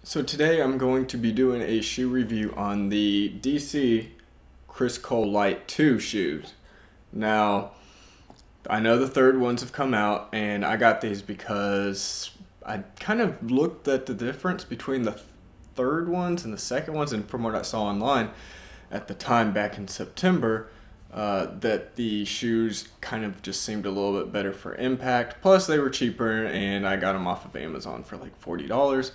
So today I'm going to be doing a shoe review on the DC Chris Cole Lite 2 shoes. Now, I know the third ones have come out, and I got these because I kind of looked at the difference between the third ones and the second ones, and from what I saw online at the time back in September, that the shoes kind of just seemed a little bit better for impact. Plus, they were cheaper, and I got them off of Amazon for like $40,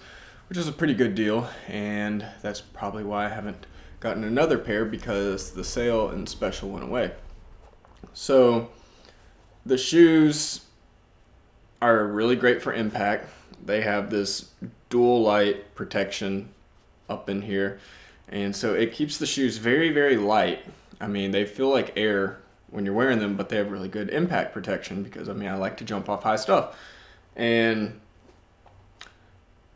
which is a pretty good deal. And that's probably why I haven't gotten another pair, because the sale and special went away. So, the shoes are really great for impact. They have this dual light protection up in here, and so it keeps the shoes very, very light. I mean, they feel like air when you're wearing them, but they have really good impact protection because, I mean, I like to jump off high stuff. And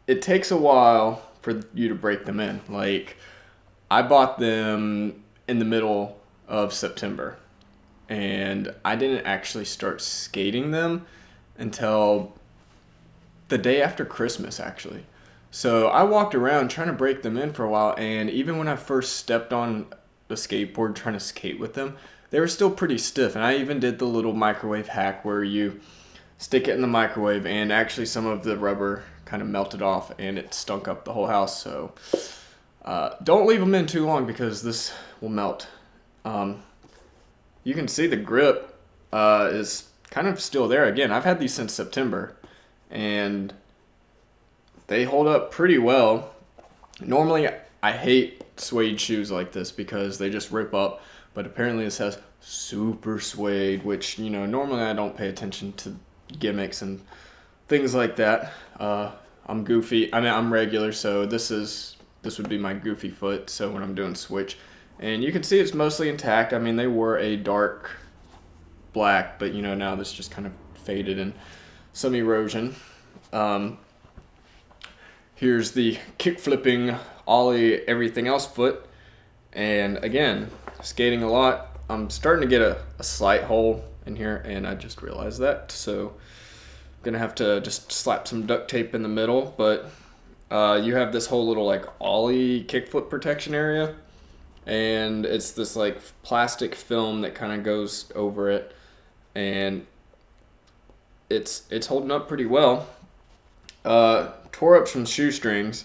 it takes a while for you to break them in. Like, I bought them in the middle of September, and I didn't actually start skating them until the day after Christmas, actually. So I walked around trying to break them in for a while, and even when I first stepped on the skateboard trying to skate with them, they were still pretty stiff. And I even did the little microwave hack where you stick it in the microwave, and actually some of the rubber kind of melted off and it stunk up the whole house. So don't leave them in too long because this will melt. You can see the grip is kind of still there. Again, I've had these since September, and they hold up pretty well. Normally, I hate suede shoes like this because they just rip up, but apparently this has super suede, which, you know, normally I don't pay attention to gimmicks and things like that. I'm goofy. I mean, I'm regular, so this would be my goofy foot, so when I'm doing switch. And you can see it's mostly intact. I mean, they were a dark black, but, you know, now this just kind of faded and some erosion. Here's the kick flipping ollie everything else foot. And again, skating a lot. I'm starting to get a slight hole in here, and I just realized that. So I'm going to have to just slap some duct tape in the middle. But you have this whole little like ollie kickflip protection area. And it's this like plastic film that kind of goes over it. And it's holding up pretty well. Tore up some shoestrings,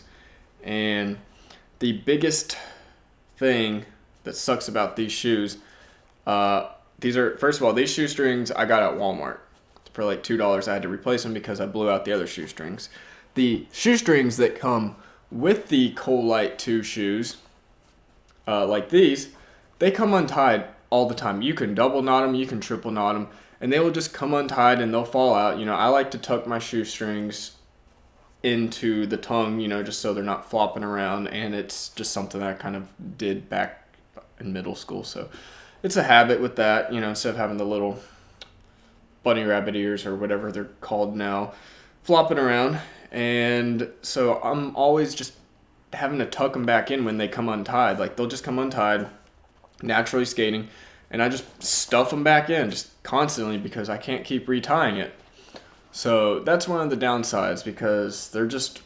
and the biggest thing that sucks about these shoes, first of all, these shoestrings I got at Walmart for like $2. I had to replace them because I blew out the other shoestrings. The shoestrings that come with the Cole Lite 2 shoes, like these, they come untied all the time. You can double knot them, you can triple knot them, and they will just come untied and they'll fall out. You know, I like to tuck my shoestrings into the tongue, you know, just so they're not flopping around, and it's just something that I kind of did back in middle school. So it's a habit with that, you know, instead of having the little bunny rabbit ears or whatever they're called now flopping around. And so I'm always just having to tuck them back in when they come untied. Like, they'll just come untied naturally skating, and I just stuff them back in just constantly because I can't keep retying it. So that's one of the downsides, because they're just,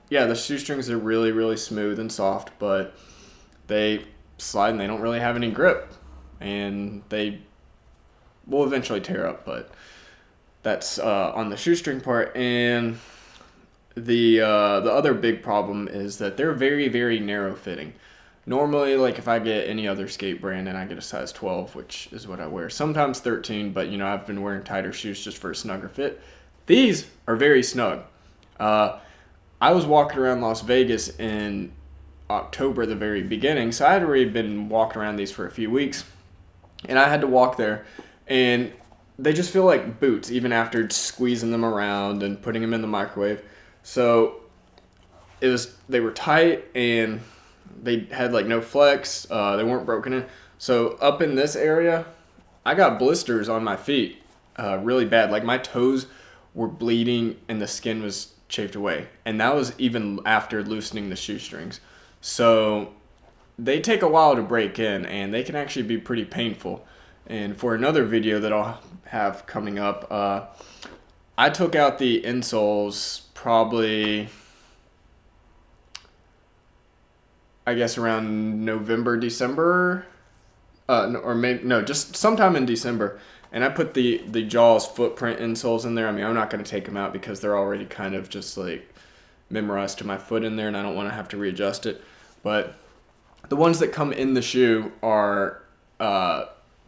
yeah, the shoestrings are really, really smooth and soft, but they slide and they don't really have any grip, and they will eventually tear up. But that's on the shoestring part. And the other big problem is that they're very, very narrow fitting. Normally, like, if I get any other skate brand and I get a size 12, which is what I wear, sometimes 13, but, you know, I've been wearing tighter shoes just for a snugger fit. These are very snug. I was walking around Las Vegas in October, the very beginning, so I had already been walking around these for a few weeks, and I had to walk there, and they just feel like boots, even after squeezing them around and putting them in the microwave. So they were tight, and they had like no flex. They weren't broken in. So up in this area, I got blisters on my feet, really bad. Like, my toes were bleeding and the skin was chafed away. And that was even after loosening the shoestrings. So they take a while to break in, and they can actually be pretty painful. And for another video that I'll have coming up, I took out the insoles probably I guess around November, December, or maybe no, just sometime in December. And I put the Jaws footprint insoles in there. I mean, I'm not going to take them out because they're already kind of just like memorized to my foot in there, and I don't want to have to readjust it. But the ones that come in the shoe are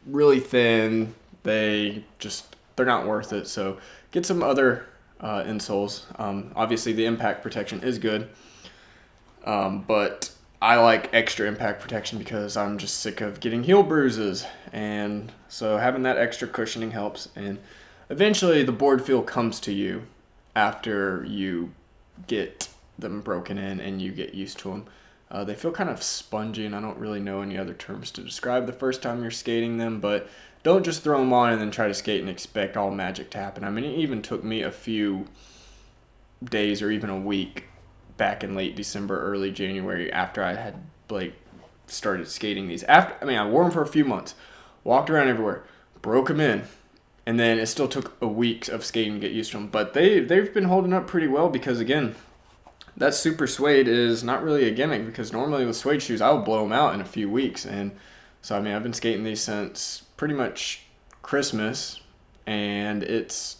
really thin. They're not worth it. So get some other insoles. Obviously, the impact protection is good, but I like extra impact protection because I'm just sick of getting heel bruises, and so having that extra cushioning helps. And eventually, the board feel comes to you after you get them broken in and you get used to them. They feel kind of spongy, and I don't really know any other terms to describe the first time you're skating them, but don't just throw them on and then try to skate and expect all magic to happen. I mean, it even took me a few days or even a week back in late December, early January after I had started skating these. I wore them for a few months, walked around everywhere, broke them in, and then it still took a week of skating to get used to them. But they've been holding up pretty well because, again, that super suede is not really a gimmick, because normally with suede shoes I will blow them out in a few weeks. And so, I mean, I've been skating these since pretty much Christmas, and it's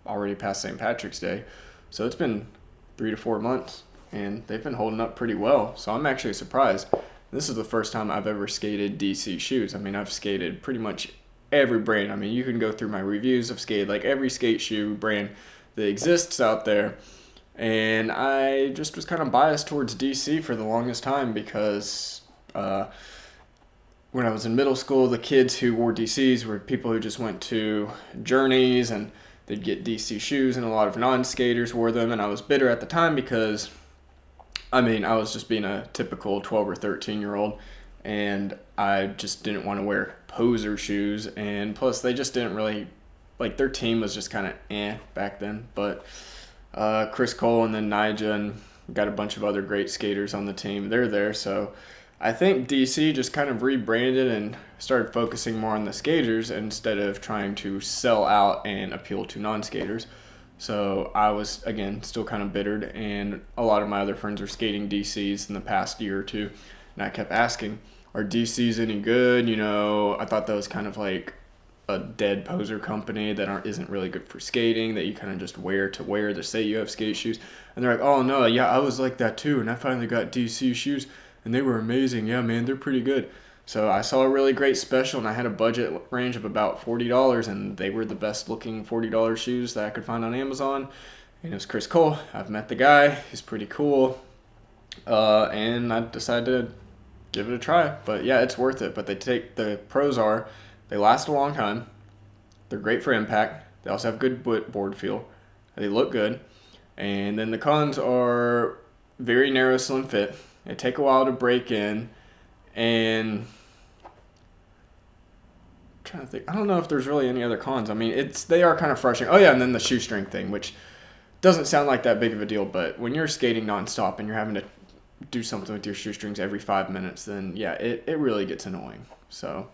already past St. Patrick's Day. So it's been 3 to 4 months, and they've been holding up pretty well. So I'm actually surprised. This is the first time I've ever skated DC shoes. I mean, I've skated pretty much every brand. I mean, you can go through my reviews. I've skated like every skate shoe brand that exists out there. And I just was kind of biased towards DC for the longest time because when I was in middle school, the kids who wore DCs were people who just went to Journeys and they'd get DC shoes, and a lot of non-skaters wore them. And I was bitter at the time because, I mean, I was just being a typical 12 or 13-year-old, and I just didn't want to wear poser shoes. And plus, they just didn't really, their team was just kind of back then. But Chris Cole and then Nija, and got a bunch of other great skaters on the team. They're there, so I think DC just kind of rebranded and started focusing more on the skaters instead of trying to sell out and appeal to non-skaters. So I was, again, still kind of bittered, and a lot of my other friends are skating DCs in the past year or two, and I kept asking, are DCs any good? You know, I thought that was kind of like a dead poser company that isn't really good for skating, that you kind of just wear to say you have skate shoes. And they're like, oh no, yeah, I was like that too, and I finally got DC shoes and they were amazing. Yeah, man, they're pretty good. So I saw a really great special, and I had a budget range of about $40, and they were the best looking $40 shoes that I could find on Amazon. And it was Chris Cole. I've met the guy, he's pretty cool, and I decided to give it a try. But yeah, it's worth it. But the pros are, they last a long time. They're great for impact. They also have good board feel. They look good. And then the cons are very narrow, slim fit. They take a while to break in. And I'm trying to think. I don't know if there's really any other cons. I mean, they are kind of frustrating. Oh yeah, and then the shoestring thing, which doesn't sound like that big of a deal, but when you're skating nonstop and you're having to do something with your shoestrings every 5 minutes, then yeah, it really gets annoying. So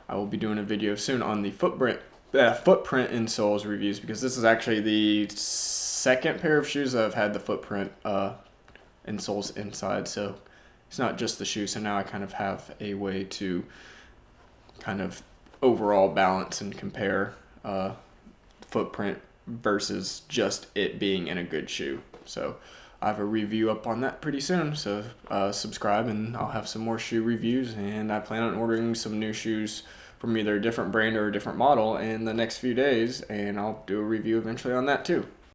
I will be doing a video soon on the footprint insoles reviews, because this is actually the second pair of shoes that I've had the footprint insoles inside. So it's not just the shoe. So now I kind of have a way to kind of overall balance and compare footprint versus just it being in a good shoe. So I have a review up on that pretty soon, so subscribe and I'll have some more shoe reviews, and I plan on ordering some new shoes from either a different brand or a different model in the next few days, and I'll do a review eventually on that too.